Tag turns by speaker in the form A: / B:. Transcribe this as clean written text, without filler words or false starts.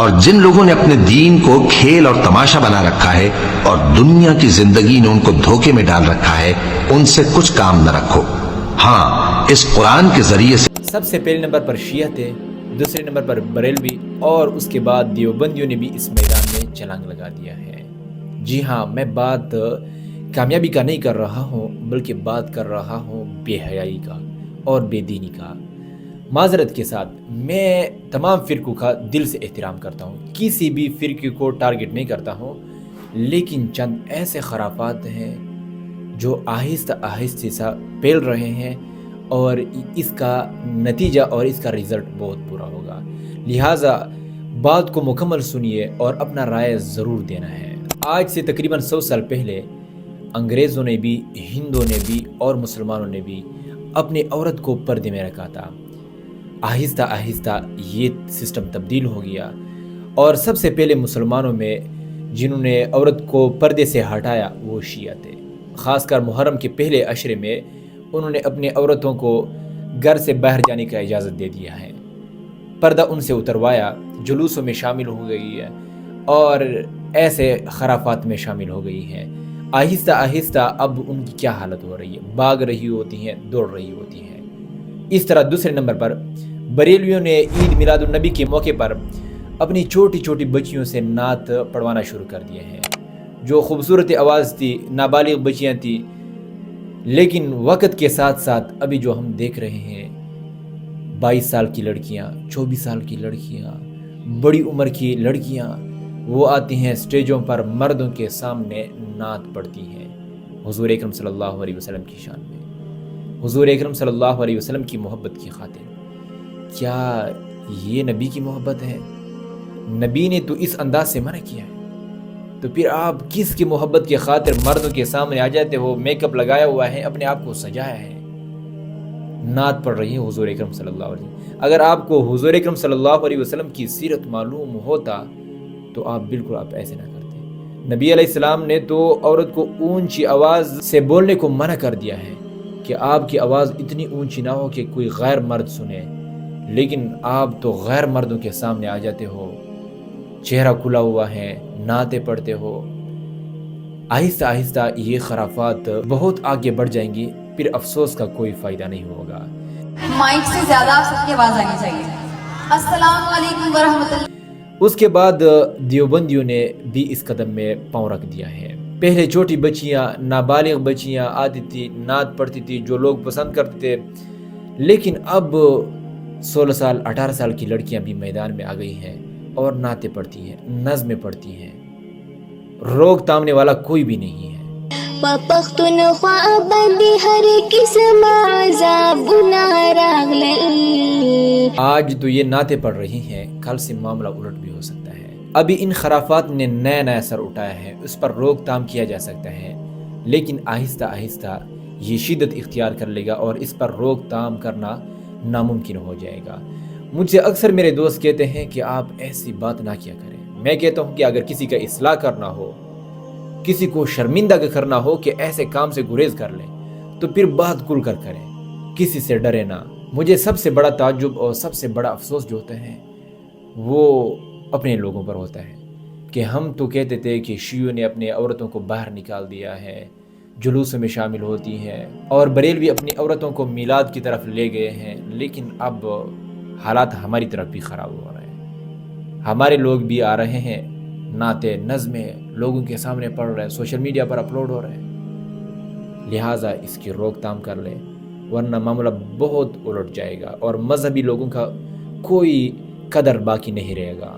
A: اور جن لوگوں نے اپنے دین کو کھیل اور تماشا بنا رکھا ہے اور دنیا کی زندگی نے ان کو دھوکے میں ڈال رکھا ہے، ان سے کچھ کام نہ رکھو۔ ہاں، اس قرآن کے ذریعے سے
B: سب سے پہلے نمبر پر شیعہ تھے، دوسرے نمبر پر بریلوی، اور اس کے بعد دیوبندیوں نے بھی اس میدان میں چھلانگ لگا دیا ہے۔ جی ہاں، میں بات کامیابی کا نہیں کر رہا ہوں، بلکہ بات کر رہا ہوں بے حیائی کا اور بے دینی کا۔ معذرت کے ساتھ میں تمام فرقوں کا دل سے احترام کرتا ہوں، کسی بھی فرقے کو ٹارگٹ نہیں کرتا ہوں، لیکن چند ایسے خرافات ہیں جو آہستہ آہستہ سا پھیل رہے ہیں، اور اس کا نتیجہ اور اس کا رزلٹ بہت برا ہوگا۔ لہٰذا بات کو مکمل سنیے اور اپنا رائے ضرور دینا ہے۔ آج سے تقریباً 100 سال پہلے انگریزوں نے بھی، ہندوؤں نے بھی اور مسلمانوں نے بھی اپنی عورت کو پردے میں رکھا تھا۔ آہستہ آہستہ یہ سسٹم تبدیل ہو گیا، اور سب سے پہلے مسلمانوں میں جنہوں نے عورت کو پردے سے ہٹایا وہ شیعہ تھے۔ خاص کر محرم کے پہلے عشرے میں انہوں نے اپنی عورتوں کو گھر سے باہر جانے کا اجازت دے دیا ہے، پردہ ان سے اتروایا، جلوسوں میں شامل ہو گئی ہے اور ایسے خرافات میں شامل ہو گئی ہیں۔ آہستہ آہستہ اب ان کی کیا حالت ہو رہی ہے، بھاگ رہی ہوتی ہیں، دوڑ رہی ہوتی ہیں۔ اس طرح دوسرے نمبر پر بریلویوں نے عید میلاد النبی کے موقع پر اپنی چھوٹی چھوٹی بچیوں سے نعت پڑھوانا شروع کر دیے ہیں، جو خوبصورت آواز تھی، نابالغ بچیاں تھیں، لیکن وقت کے ساتھ ساتھ ابھی جو ہم دیکھ رہے ہیں 22 سال کی لڑکیاں، 24 سال کی لڑکیاں، بڑی عمر کی لڑکیاں، وہ آتی ہیں اسٹیجوں پر مردوں کے سامنے نعت پڑھتی ہیں حضور اکرم صلی اللہ علیہ وسلم کی شان میں، حضور اکرم صلی اللہ علیہ وسلم کی محبت کی خاطر۔ کیا یہ نبی کی محبت ہے؟ نبی نے تو اس انداز سے منع کیا ہے، تو پھر آپ کس کی محبت کی خاطر مردوں کے سامنے آ جاتے ہو؟ میک اپ لگایا ہوا ہے، اپنے آپ کو سجایا ہے، نعت پڑھ رہی ہے حضور اکرم صلی اللہ علیہ وسلم۔ اگر آپ کو حضور اکرم صلی اللہ علیہ وسلم کی سیرت معلوم ہوتا تو آپ بالکل ایسے نہ کرتے۔ نبی علیہ السلام نے تو عورت کو اونچی آواز سے بولنے کو منع کر دیا ہے کہ آپ کی آواز اتنی اونچی نہ ہو کہ کوئی غیر مرد سنے، لیکن آپ تو غیر مردوں کے سامنے آ جاتے ہو، چہرہ کھلا ہوا ہے، نعتیں پڑھتے ہو۔ آہستہ آہستہ یہ خرافات بہت آگے بڑھ جائیں گی، پھر افسوس کا کوئی فائدہ نہیں ہوگا۔
C: مائک سے زیادہ آپ سب کی آواز آنی چاہیے۔ السلام علیکم ورحمۃ اللہ۔
B: اس کے بعد دیوبندیوں نے بھی اس قدم میں پاؤں رکھ دیا ہے۔ پہلے چھوٹی بچیاں، نابالغ بچیاں آتی تھی، نعت پڑھتی تھی، جو لوگ پسند کرتے تھے، لیکن اب 16 سال 18 سال کی لڑکیاں بھی میدان میں آ گئی ہیں اور نعتیں پڑھتی ہیں، نظمیں پڑھتی ہیں، روک تامنے والا کوئی بھی نہیں ہے۔
D: پختونخوا باندې هر قسم عذابونه راغلل۔
B: آج تو یہ نعتیں پڑھ رہی ہیں، کل سے معاملہ الٹ بھی ہو سکتا ہے۔ ابھی ان خرافات نے نیا نیا سر اٹھایا ہے، اس پر روک تام کیا جا سکتا ہے، لیکن آہستہ آہستہ یہ شدت اختیار کر لے گا اور اس پر روک تام کرنا ناممکن ہو جائے گا۔ مجھ سے اکثر میرے دوست کہتے ہیں کہ آپ ایسی بات نہ کیا کریں۔ میں کہتا ہوں کہ اگر کسی کا اصلاح کرنا ہو، کسی کو شرمندہ کرنا ہو کہ ایسے کام سے گریز کر لیں، تو پھر بات کھل کر کریں، کسی سے ڈرے نہ۔ مجھے سب سے بڑا تعجب اور سب سے بڑا افسوس جو ہوتا ہے وہ اپنے لوگوں پر ہوتا ہے کہ ہم تو کہتے تھے کہ شیعوں نے اپنے عورتوں کو باہر نکال دیا ہے، جلوسوں میں شامل ہوتی ہیں، اور بریلوی اپنی عورتوں کو میلاد کی طرف لے گئے ہیں، لیکن اب حالات ہماری طرف بھی خراب ہو رہے ہیں۔ ہمارے لوگ بھی آ رہے ہیں، نعتیں نظمیں لوگوں کے سامنے پڑھ رہے ہیں، سوشل میڈیا پر اپلوڈ ہو رہے ہیں۔ لہٰذا اس کی روک تام کر لیں، ورنہ معاملہ بہت الٹ جائے گا اور مذہبی لوگوں کا کوئی قدر باقی نہیں رہے گا۔